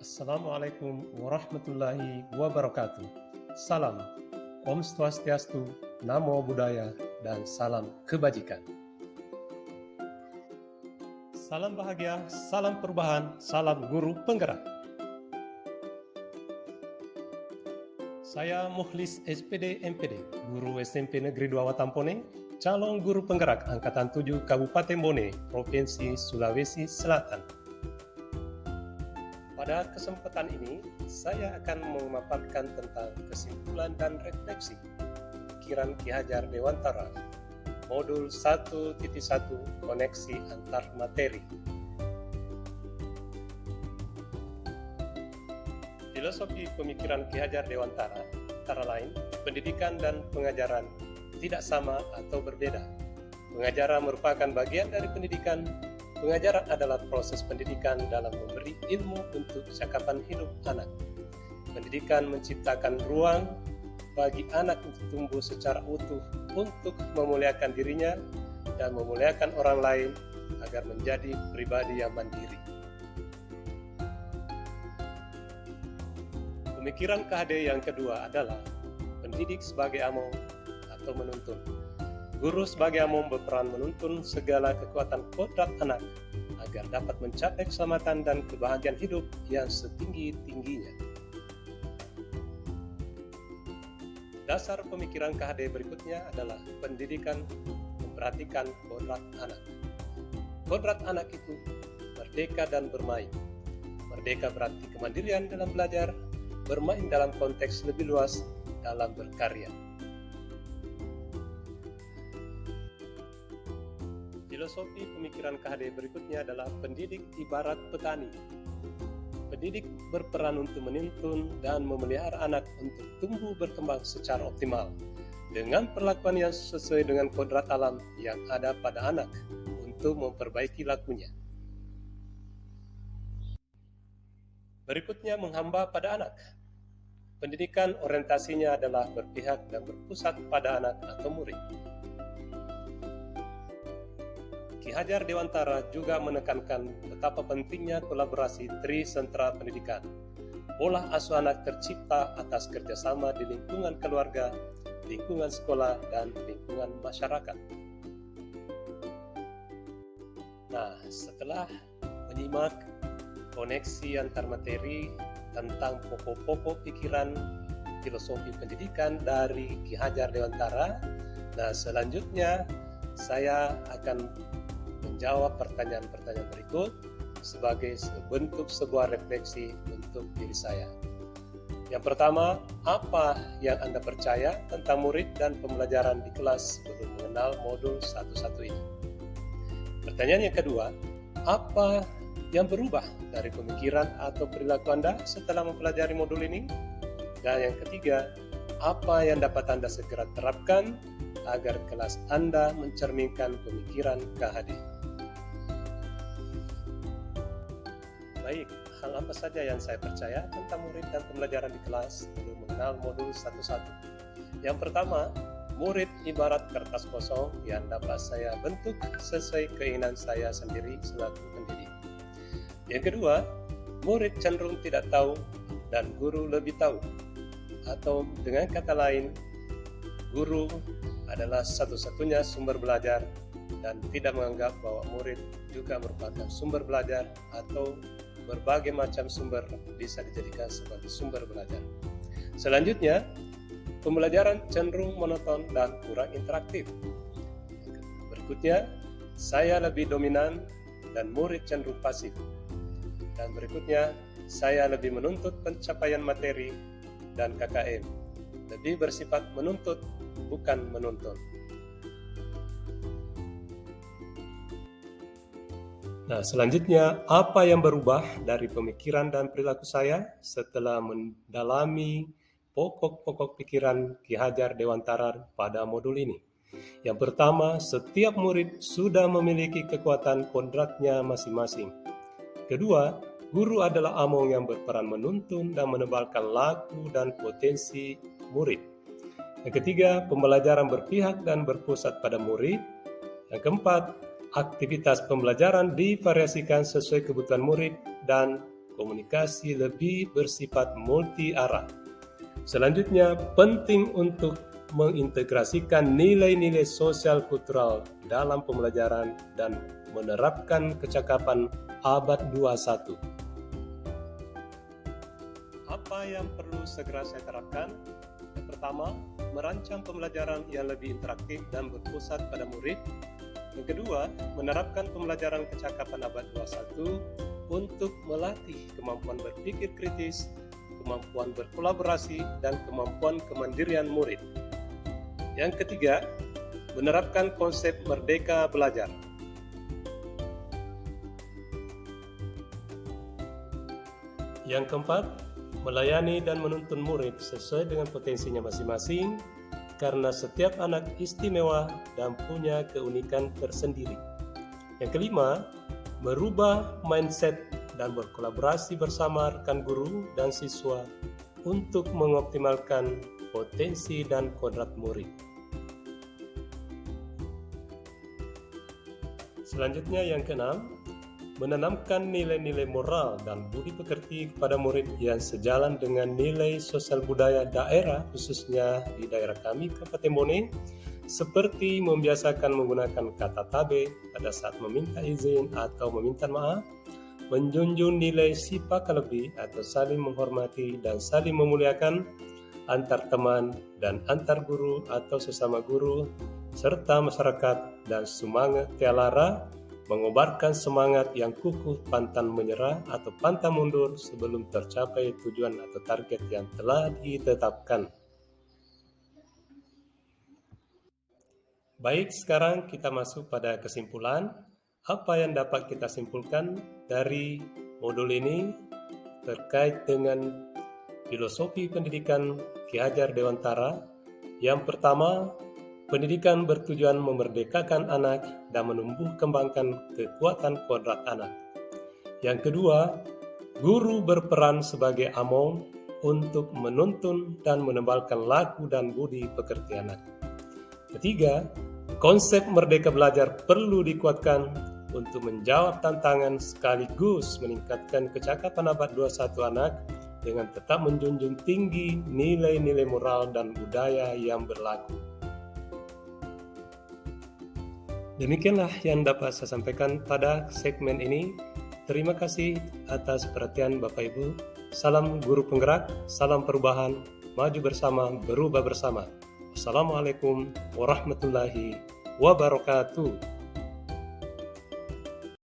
Assalamualaikum warahmatullahi wabarakatuh. Salam, Om Swastiastu, Namo Buddhaya, dan salam kebajikan. Salam bahagia, salam perubahan, salam guru penggerak. Saya Mukhlis SPD MPD, guru SMP Negeri 2 Watampone, calon guru penggerak Angkatan 7 Kabupaten Bone, Provinsi Sulawesi Selatan. Pada kesempatan ini, saya akan memaparkan tentang kesimpulan dan refleksi pikiran Ki Hajar Dewantara, modul 1.1 koneksi antar materi. Filosofi pemikiran Ki Hajar Dewantara, antara lain, pendidikan dan pengajaran tidak sama atau berbeda. Pengajaran merupakan bagian dari pendidikan. Pengajaran adalah proses pendidikan dalam memberi ilmu untuk cakapan hidup anak. Pendidikan menciptakan ruang bagi anak untuk tumbuh secara utuh untuk memuliakan dirinya dan memuliakan orang lain agar menjadi pribadi yang mandiri. Pemikiran KHD yang kedua adalah pendidik sebagai among atau menuntun. Guru sebagai among berperan menuntun segala kekuatan kodrat anak agar dapat mencapai keselamatan dan kebahagiaan hidup yang setinggi-tingginya. Dasar pemikiran KHD berikutnya adalah pendidikan memperhatikan kodrat anak. Kodrat anak itu merdeka dan bermain. Merdeka berarti kemandirian dalam belajar, bermain dalam konteks lebih luas dalam berkarya. Filosofi pemikiran KHD berikutnya adalah pendidik ibarat petani. Pendidik berperan untuk menuntun dan memelihara anak untuk tumbuh berkembang secara optimal dengan perlakuan yang sesuai dengan kodrat alam yang ada pada anak untuk memperbaiki lakunya. Berikutnya menghamba pada anak. Pendidikan orientasinya adalah berpihak dan berpusat pada anak atau murid. Ki Hajar Dewantara juga menekankan betapa pentingnya kolaborasi tri-sentra pendidikan. Pola asuh anak tercipta atas kerjasama di lingkungan keluarga, lingkungan sekolah, dan lingkungan masyarakat. Nah, setelah menyimak koneksi antar materi tentang pokok-pokok pikiran filosofi pendidikan dari Ki Hajar Dewantara, nah selanjutnya saya akan menjawab pertanyaan-pertanyaan berikut sebagai bentuk sebuah refleksi untuk diri saya. Yang pertama, apa yang Anda percaya tentang murid dan pembelajaran di kelas sebelum mengenal modul 1.1 ini? Pertanyaan yang kedua, apa yang berubah dari pemikiran atau perilaku Anda setelah mempelajari modul ini? Dan yang ketiga, apa yang dapat Anda segera terapkan agar kelas Anda mencerminkan pemikiran KHD? Baik, hal apa saja yang saya percaya tentang murid dan pembelajaran di kelas sebelum mengenal modul 1.1? Yang pertama, murid ibarat kertas kosong yang dapat saya bentuk sesuai keinginan saya sendiri selaku pendidik. Yang kedua, murid cenderung tidak tahu dan guru lebih tahu. Atau dengan kata lain, guru adalah satu-satunya sumber belajar dan tidak menganggap bahwa murid juga merupakan sumber belajar atau berbagai macam sumber bisa dijadikan sebagai sumber belajar. Selanjutnya, pembelajaran cenderung monoton dan kurang interaktif. Berikutnya, saya lebih dominan dan murid cenderung pasif. Dan berikutnya, saya lebih menuntut pencapaian materi dan KKM. Lebih bersifat menuntut, bukan menuntun. Nah, selanjutnya, apa yang berubah dari pemikiran dan perilaku saya setelah mendalami pokok-pokok pikiran Ki Hajar Dewantara pada modul ini? Yang pertama, setiap murid sudah memiliki kekuatan kodratnya masing-masing. Kedua, guru adalah among yang berperan menuntun dan menebalkan laku dan potensi murid. Yang ketiga, pembelajaran berpihak dan berpusat pada murid. Yang keempat, aktivitas pembelajaran divariasikan sesuai kebutuhan murid dan komunikasi lebih bersifat multi arah. Selanjutnya, penting untuk mengintegrasikan nilai-nilai sosial kultural dalam pembelajaran dan menerapkan kecakapan abad 21. Apa yang perlu segera saya terapkan? Yang pertama, merancang pembelajaran yang lebih interaktif dan berpusat pada murid. Yang kedua, menerapkan pembelajaran kecakapan abad 21 untuk melatih kemampuan berpikir kritis, kemampuan berkolaborasi, dan kemampuan kemandirian murid. Yang ketiga, menerapkan konsep merdeka belajar. Yang keempat, melayani dan menuntun murid sesuai dengan potensinya masing-masing, karena setiap anak istimewa dan punya keunikan tersendiri. Yang kelima, merubah mindset dan berkolaborasi bersama rekan guru dan siswa untuk mengoptimalkan potensi dan kodrat murid. Selanjutnya yang keenam, menanamkan nilai-nilai moral dan budi pekerti kepada murid yang sejalan dengan nilai sosial budaya daerah, khususnya di daerah kami, Kabupaten Bone, seperti membiasakan menggunakan kata tabe pada saat meminta izin atau meminta maaf, menjunjung nilai sifat lebih atau saling menghormati dan saling memuliakan antar teman dan antar guru atau sesama guru, serta masyarakat, dan semangat tialara mengobarkan semangat yang kukuh, pantang menyerah atau pantang mundur sebelum tercapai tujuan atau target yang telah ditetapkan. Baik, sekarang kita masuk pada kesimpulan. Apa yang dapat kita simpulkan dari modul ini terkait dengan filosofi pendidikan Ki Hajar Dewantara? Yang pertama, pendidikan bertujuan memerdekakan anak dan menumbuh kembangkan kekuatan kodrat anak. Yang kedua, guru berperan sebagai among untuk menuntun dan menebalkan laku dan budi pekerti anak. Ketiga, konsep merdeka belajar perlu dikuatkan untuk menjawab tantangan sekaligus meningkatkan kecakapan abad 21 anak dengan tetap menjunjung tinggi nilai-nilai moral dan budaya yang berlaku. Demikianlah yang dapat saya sampaikan pada segmen ini. Terima kasih atas perhatian Bapak Ibu. Salam guru penggerak, salam perubahan, maju bersama, berubah bersama. Assalamualaikum warahmatullahi wabarakatuh.